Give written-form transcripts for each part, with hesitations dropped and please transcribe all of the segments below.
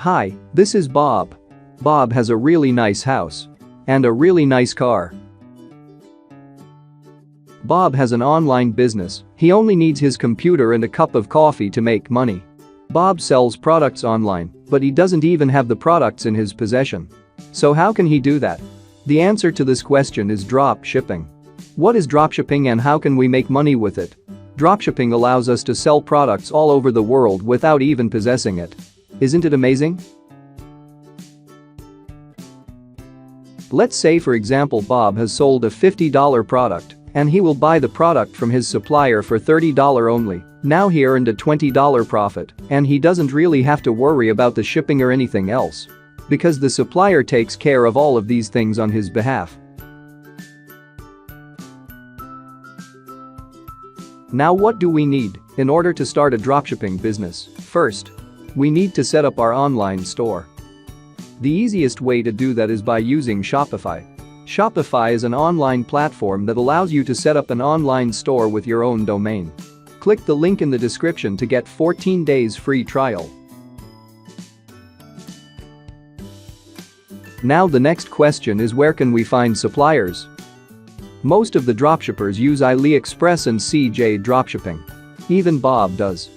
Hi, this is Bob. Bob has a really nice house. And a really nice car. Bob has an online business. He only needs his computer and a cup of coffee to make money. Bob sells products online, but he doesn't even have the products in his possession. So how can he do that? The answer to this question is drop shipping. What is dropshipping and how can we make money with it? Dropshipping allows us to sell products all over the world without even possessing it. Isn't it amazing? Let's say, for example, Bob has sold a $50 product and he will buy the product from his supplier for $30 only. Now he earned a $20 profit and he doesn't really have to worry about the shipping or anything else because the supplier takes care of all of these things on his behalf. Now what do we need in order to start a dropshipping business? First, we need to set up our online store. The easiest way to do that is by using Shopify. Shopify is an online platform that allows you to set up an online store with your own domain. Click the link in the description to get 14 days free trial. Now the next question is, where can we find suppliers? Most of the dropshippers use AliExpress and CJ dropshipping. Even Bob does.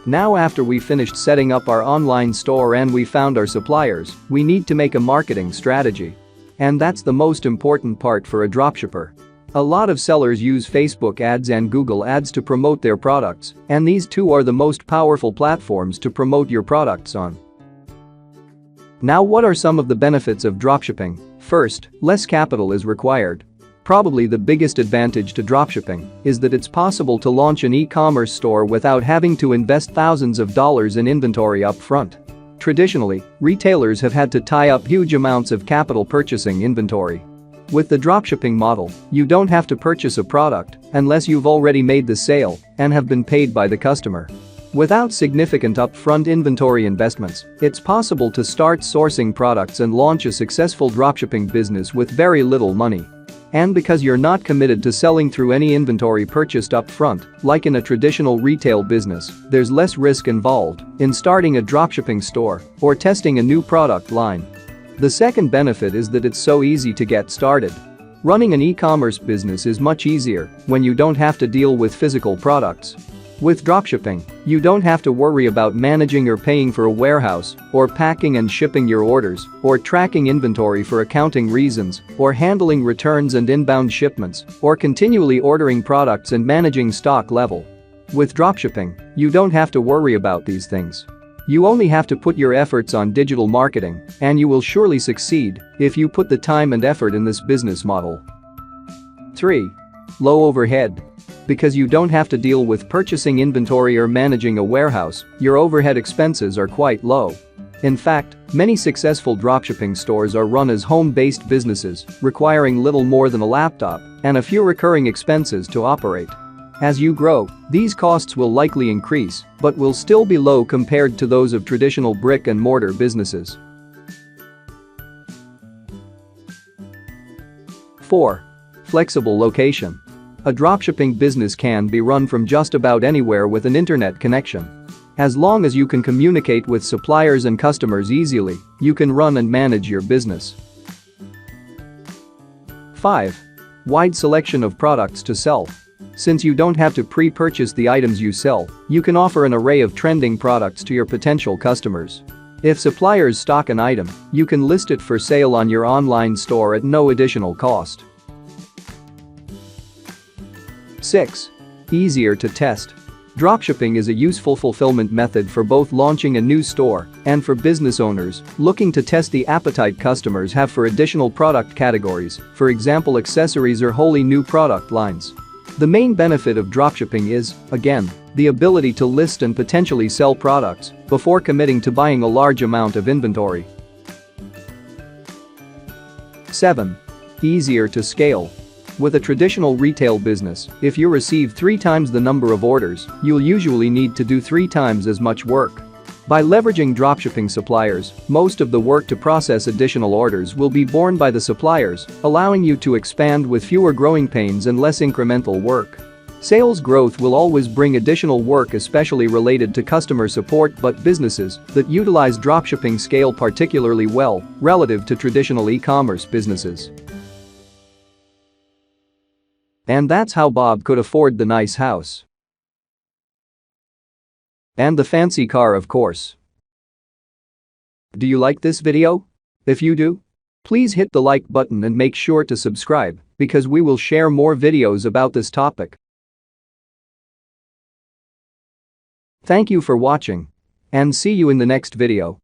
Now after we finished setting up our online store and we found our suppliers, we need to make a marketing strategy. And that's the most important part for a dropshipper. A lot of sellers use Facebook ads and Google ads to promote their products, and these two are the most powerful platforms to promote your products on. Now what are some of the benefits of dropshipping? First, less capital is required. Probably the biggest advantage to dropshipping is that it's possible to launch an e-commerce store without having to invest thousands of dollars in inventory up front. Traditionally, retailers have had to tie up huge amounts of capital purchasing inventory. With the dropshipping model, you don't have to purchase a product unless you've already made the sale and have been paid by the customer. Without significant upfront inventory investments, it's possible to start sourcing products and launch a successful dropshipping business with very little money. And because you're not committed to selling through any inventory purchased up front, like in a traditional retail business, there's less risk involved in starting a dropshipping store or testing a new product line. The second benefit is that it's so easy to get started. Running an e-commerce business is much easier when you don't have to deal with physical products. With dropshipping, you don't have to worry about managing or paying for a warehouse, or packing and shipping your orders, or tracking inventory for accounting reasons, or handling returns and inbound shipments, or continually ordering products and managing stock level. With dropshipping, you don't have to worry about these things. You only have to put your efforts on digital marketing, and you will surely succeed if you put the time and effort in this business model. 3. Low overhead. Because you don't have to deal with purchasing inventory or managing a warehouse, your overhead expenses are quite low. In fact, many successful dropshipping stores are run as home-based businesses, requiring little more than a laptop and a few recurring expenses to operate. As you grow, these costs will likely increase, but will still be low compared to those of traditional brick-and-mortar businesses. 4. Flexible location. A dropshipping business can be run from just about anywhere with an internet connection. As long as you can communicate with suppliers and customers easily, you can run and manage your business. 5. Wide selection of products to sell. Since you don't have to pre-purchase the items you sell, you can offer an array of trending products to your potential customers. If suppliers stock an item, you can list it for sale on your online store at no additional cost. 6. Easier to test. Dropshipping is a useful fulfillment method for both launching a new store and for business owners looking to test the appetite customers have for additional product categories, for example accessories or wholly new product lines. The main benefit of dropshipping is, again, the ability to list and potentially sell products before committing to buying a large amount of inventory. 7. Easier to scale. With a traditional retail business, if you receive 3 times the number of orders, you'll usually need to do 3 times as much work. By leveraging dropshipping suppliers, most of the work to process additional orders will be borne by the suppliers, allowing you to expand with fewer growing pains and less incremental work. Sales growth will always bring additional work, especially related to customer support, but businesses that utilize dropshipping scale particularly well relative to traditional e-commerce businesses. And that's how Bob could afford the nice house. And the fancy car, of course. Do you like this video? If you do, please hit the like button and make sure to subscribe because we will share more videos about this topic. Thank you for watching and see you in the next video.